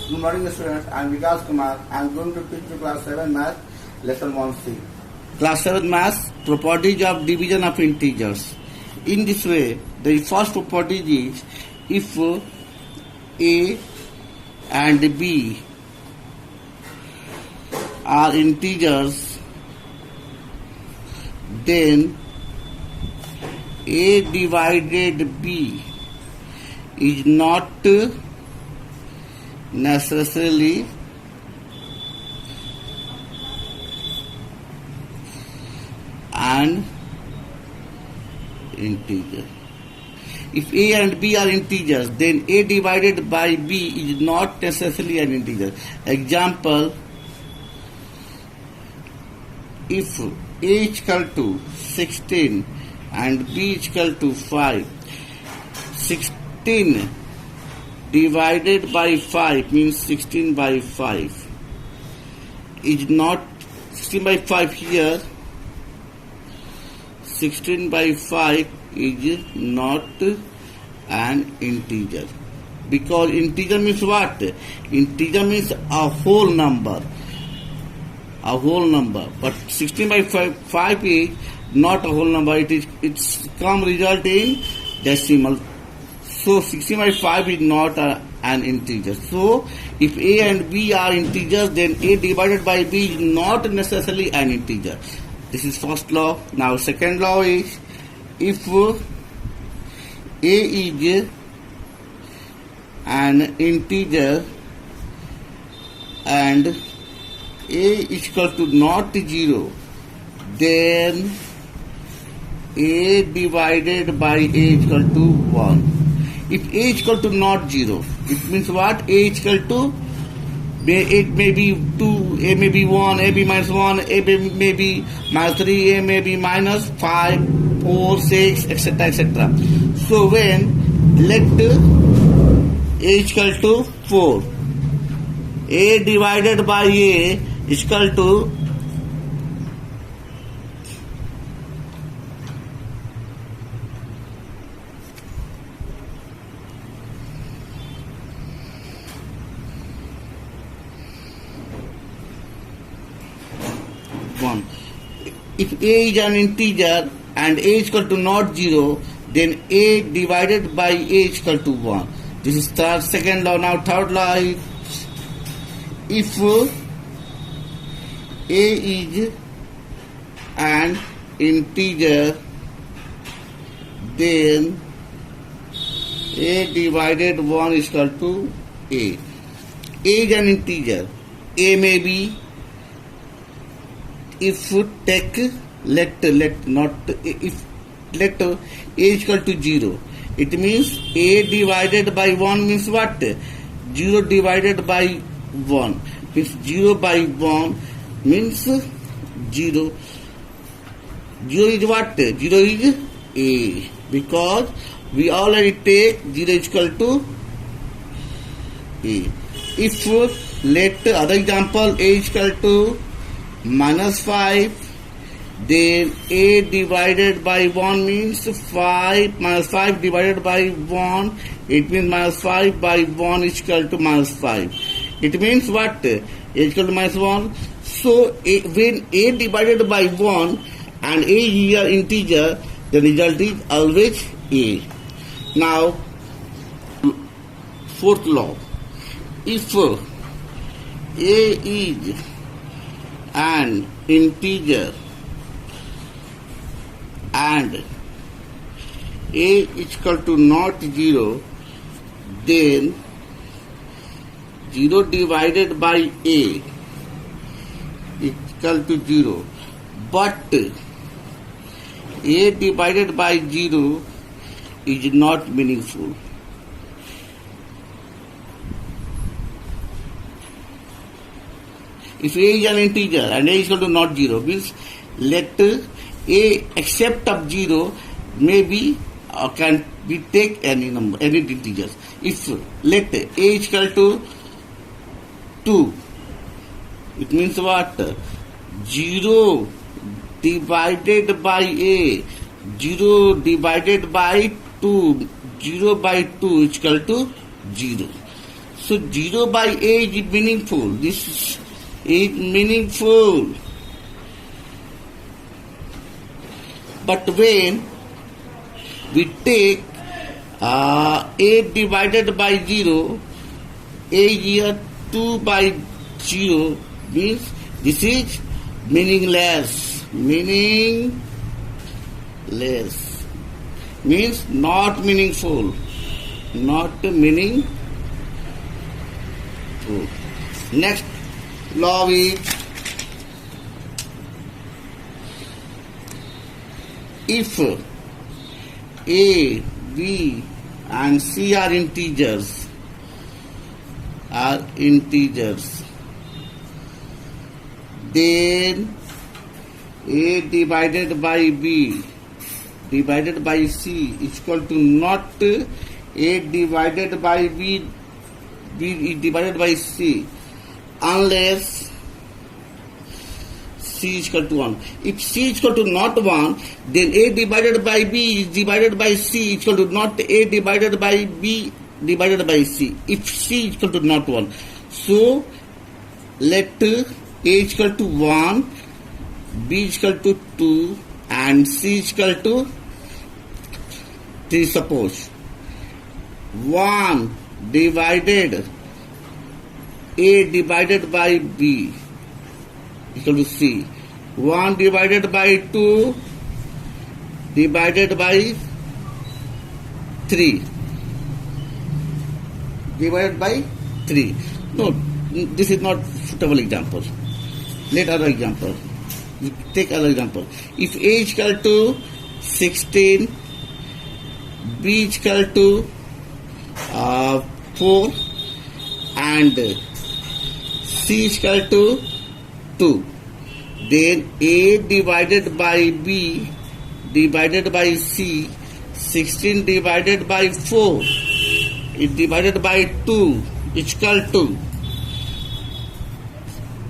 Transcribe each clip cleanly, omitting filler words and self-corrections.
Good morning, students. I am Vikas Kumar. I am going to teach you class 7 math, lesson 1C. Class 7 math, properties of division of integers. In this way, the first property is if A and B are integers, then A divided B is not necessarily an integer. If A and B are integers, then A divided by B is not necessarily an integer. Example, if A is equal to 16 and B is equal to 5, 16 divided by 5 means 16 by 5 is not 16 by 5 here. 16 by 5 is not an integer, because integer means what? Integer means a whole number. But 16 by 5 is not a whole number. It's come result in decimal. So 16 by 5 is not an integer. So if A and B are integers, then A divided by B is not necessarily an integer. This is first law. Now second law is if A is an integer and A is equal to not 0, then A divided by A is equal to 1. If A is equal to not 0, it means what? A is equal to, it may be 2, A may be 1, A be minus 1, A may be minus 3, A may be minus 5, 4, 6, etc. etc. So when let A is equal to 4, A divided by A is equal to 1. If A is an integer and A is equal to not 0, then A divided by A is equal to 1. This is the second law. Now third law is if A is an integer, then A divided 1 is equal to A. A is an integer. A may be, if take let A is equal to 0, it means A divided by 1 means what? 0 divided by 1 means 0 by 1 means 0. 0 is what? 0 is A, because we already take 0 is equal to A. If let other example A is equal to minus 5, then A divided by 1 means 5, minus 5 divided by 1, it means minus 5 by 1 is equal to minus 5. It means what? A is equal to minus 1. So when A divided by 1 and A is an integer, the result is always A. Now fourth law, if A is an integer and A is equal to not 0, then 0 divided by A is equal to 0. But A divided by 0 is not meaningful. If A is an integer and A is equal to not 0, means let A except of 0 may be can be take any number, any integers. If let A is equal to 2, it means what? 0 divided by A, 0 divided by 2, 0 by 2 is equal to 0. So 0 by A is meaningful. This is meaningful. But when we take A divided by 0, A here 2 by 0 means this is meaningless. Meaningless means not meaningful. Not meaningful. Next law is if A, B and C are integers, then A divided by B divided by C is equal to not A divided by B divided by C unless C is equal to 1. If C is equal to not 1, then A divided by B is divided by C is equal to not A divided by B divided by C. If C is equal to not 1. So let A is equal to 1, B is equal to 2 and C is equal to 3. Suppose 1 divided A divided by B equal to C. 1 divided by 2 divided by 3 divided by 3. No, this is not suitable example. Let other example. Take other example. If A is equal to 16, B is equal to 4 and C is equal to 2, then A divided by B divided by C, 16 divided by 4 is divided by 2 is equal to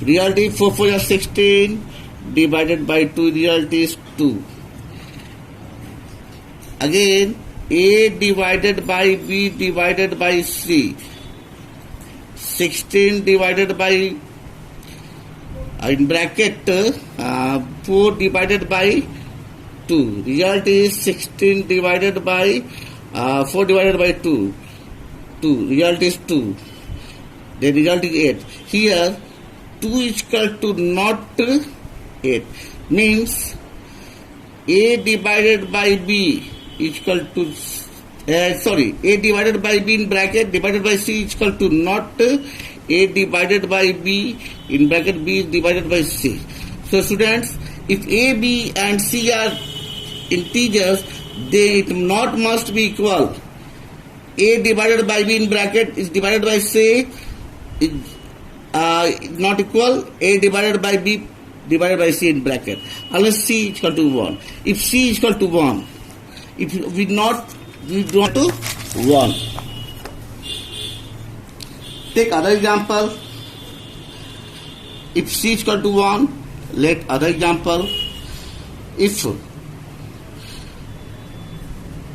reality 4 4 is 16 divided by 2, reality is 2. Again A divided by B divided by C, 16 divided by in bracket 4 divided by 2, result is 16 divided by 4 divided by 2, result is 2, the result is 8. Here 2 is equal to not 8 means A divided by B is equal to A divided by B in bracket divided by C is equal to not A divided by B in bracket B is divided by C. So students, if A, B and C are integers, then it not must be equal. A divided by B in bracket is divided by C is not equal A divided by B divided by C in bracket unless C is equal to 1. If C is equal to 1, if we not to 1. Take other example. If C is equal to 1, let other example. If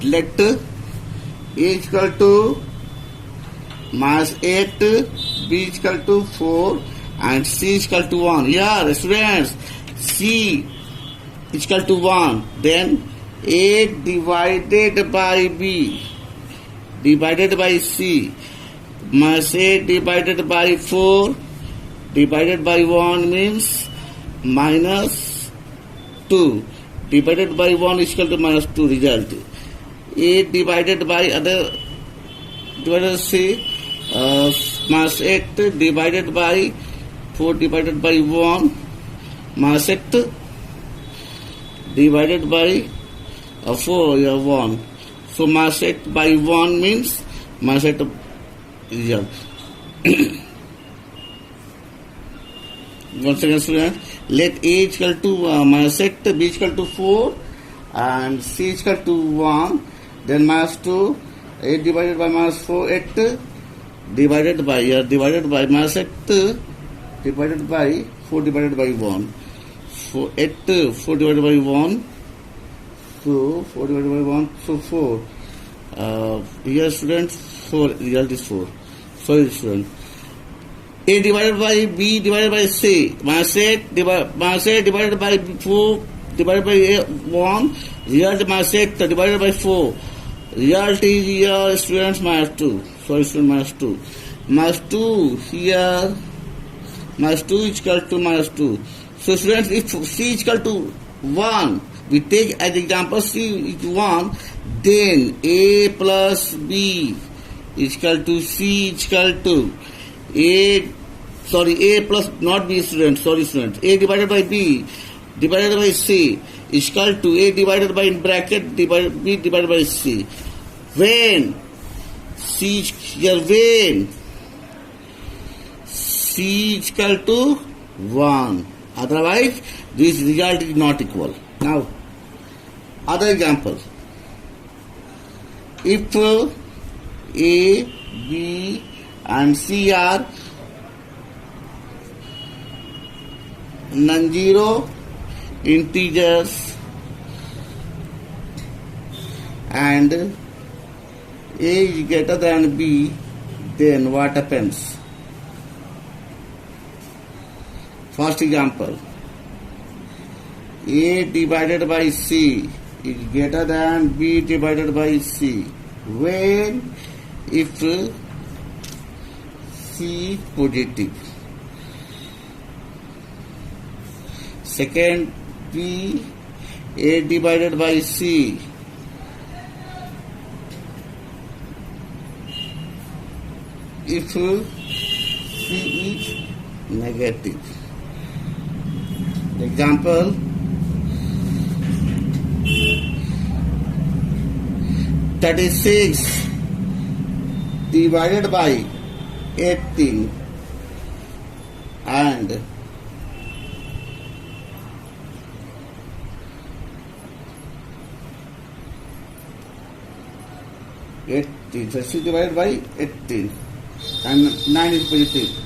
let A is equal to minus 8, B is equal to 4 and C is equal to 1. Yeah, students, C is equal to 1. Then A divided by B divided by C minus A divided by 4 divided by 1 means minus 2 divided by 1 is equal to minus 2 result. A divided by other divided C minus 8 divided by 4 divided by 1 minus 8 divided by 4 1. So minus 8 by 1 means minus 8 result. Once again students, let A is equal to minus 8, B is equal to 4 and C is equal to 1, then minus 2, 8 divided by minus 4, 8 divided by minus 8 divided by 4 divided by 1. So 8 4 divided by 1, so 4 divided by 1, so 4. Here students, 4, result is 4. Sorry, student. A divided by B divided by C. Minus 8 divided by 4 divided by 1. Result minus 8 divided by 4. Result is here, students, minus 2. Sorry, student, minus 2. Minus 2 here. Minus 2 is equal to minus 2. So, students, if C is equal to 1, we take as example C is 1, then A plus B is equal to C is equal to A plus not B, student, sorry, student. A divided by B divided by C is equal to A divided by in bracket B divided by C. When C is here, when C is equal to 1. Otherwise, this result is not equal. Now, other example. If A, B and C are non-zero integers and A is greater than B, then what happens? First example, A divided by C is greater than B divided by C when if C is positive. Second, B, A divided by C if C is negative. Example, that is 6 divided by 18 and 18. So 6 divided by 18 and 9 is positive.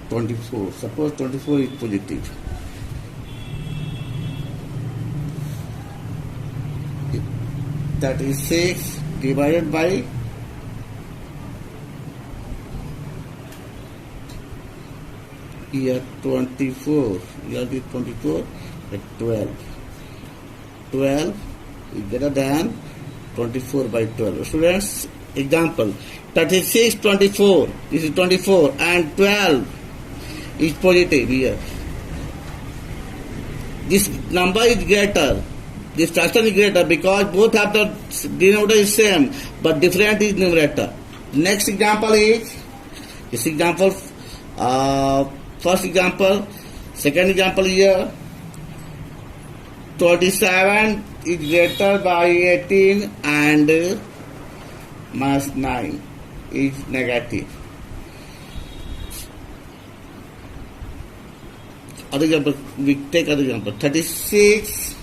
24. Suppose 24 is positive. That is 6 divided by here 24. Here is 24 at 12. 12 is greater than 24 by 12. Students, example, 36, 24, this is 24 and 12 is positive here. This number is greater, this fraction is greater because both have the denominator is same but different is numerator. Next example is, this example, first example, second example here, 27 is greater by 18 and minus 9 is negative. Other example, we take other example. 36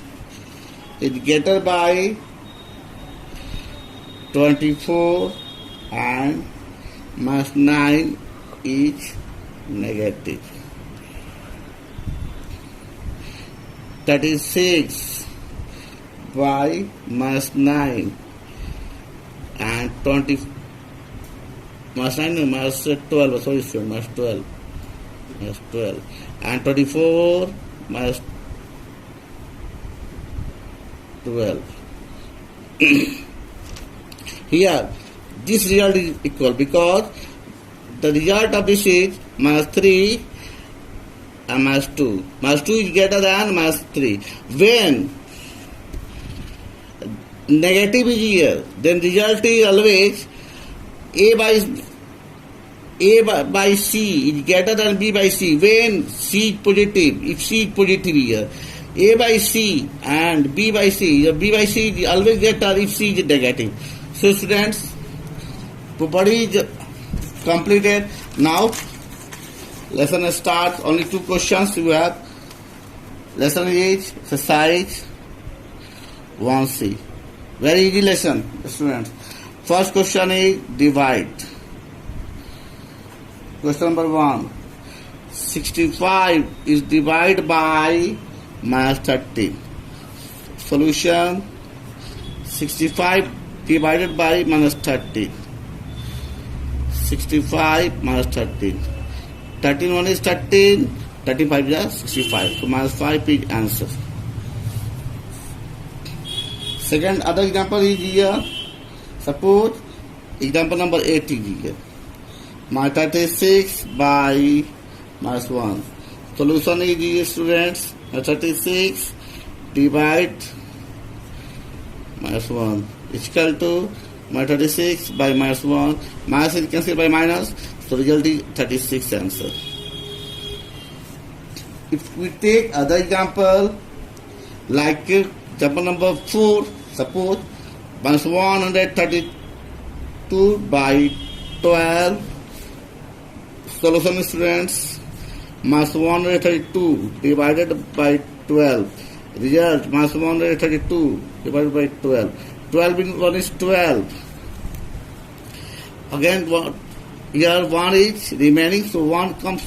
is greater by 24 and minus 9 is negative. 36 by minus 9 and 20 minus 9 no, minus 12, sorry, minus 12 and 24 minus 12. Here this result is equal because the result of this is minus 3 and minus 2. Minus 2 is greater than minus 3. When negative is here, then result is always A by C is greater than B by C. When C is positive, if C is positive here, A by C and B by C, B by C is always greater if C is negative. So students, property is completed. Now lesson starts. Only 2 questions you have. Lesson is exercise 1C. Very easy lesson, students. First question is divide. Question number 1. 65 is divided by minus 30. Solution: 65 divided by minus 30. 65 minus 13. 13 1 is 13. 35 is 65. So minus 5 is answer. Second, other example is here. Suppose example number 8 is here. Minus 36 by minus 1. Solution is here, students. Minus 36 divide minus 1 is equal to minus 36 by minus 1. Minus is cancelled by minus, so result is 36 answer. If we take other example, like example number 4, suppose minus 132 by 12. Solution, students: minus 132 divided by 12. Result: minus 132 divided by 12. 12 in 1 is 12. Again, here 1 is remaining, so 1 comes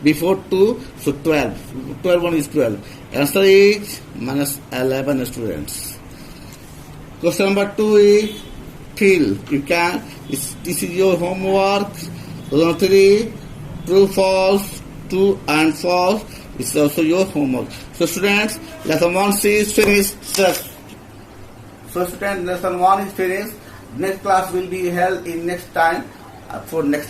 before 2, so 12. 12 1 is 12. Answer is minus 11, students. Question number 2 is fill. You can. This is your homework. Question 3. True, false, true and false. This is also your homework. So students, lesson 1 is finished. So students, lesson 1 is finished. Next class will be held in next time for next lesson.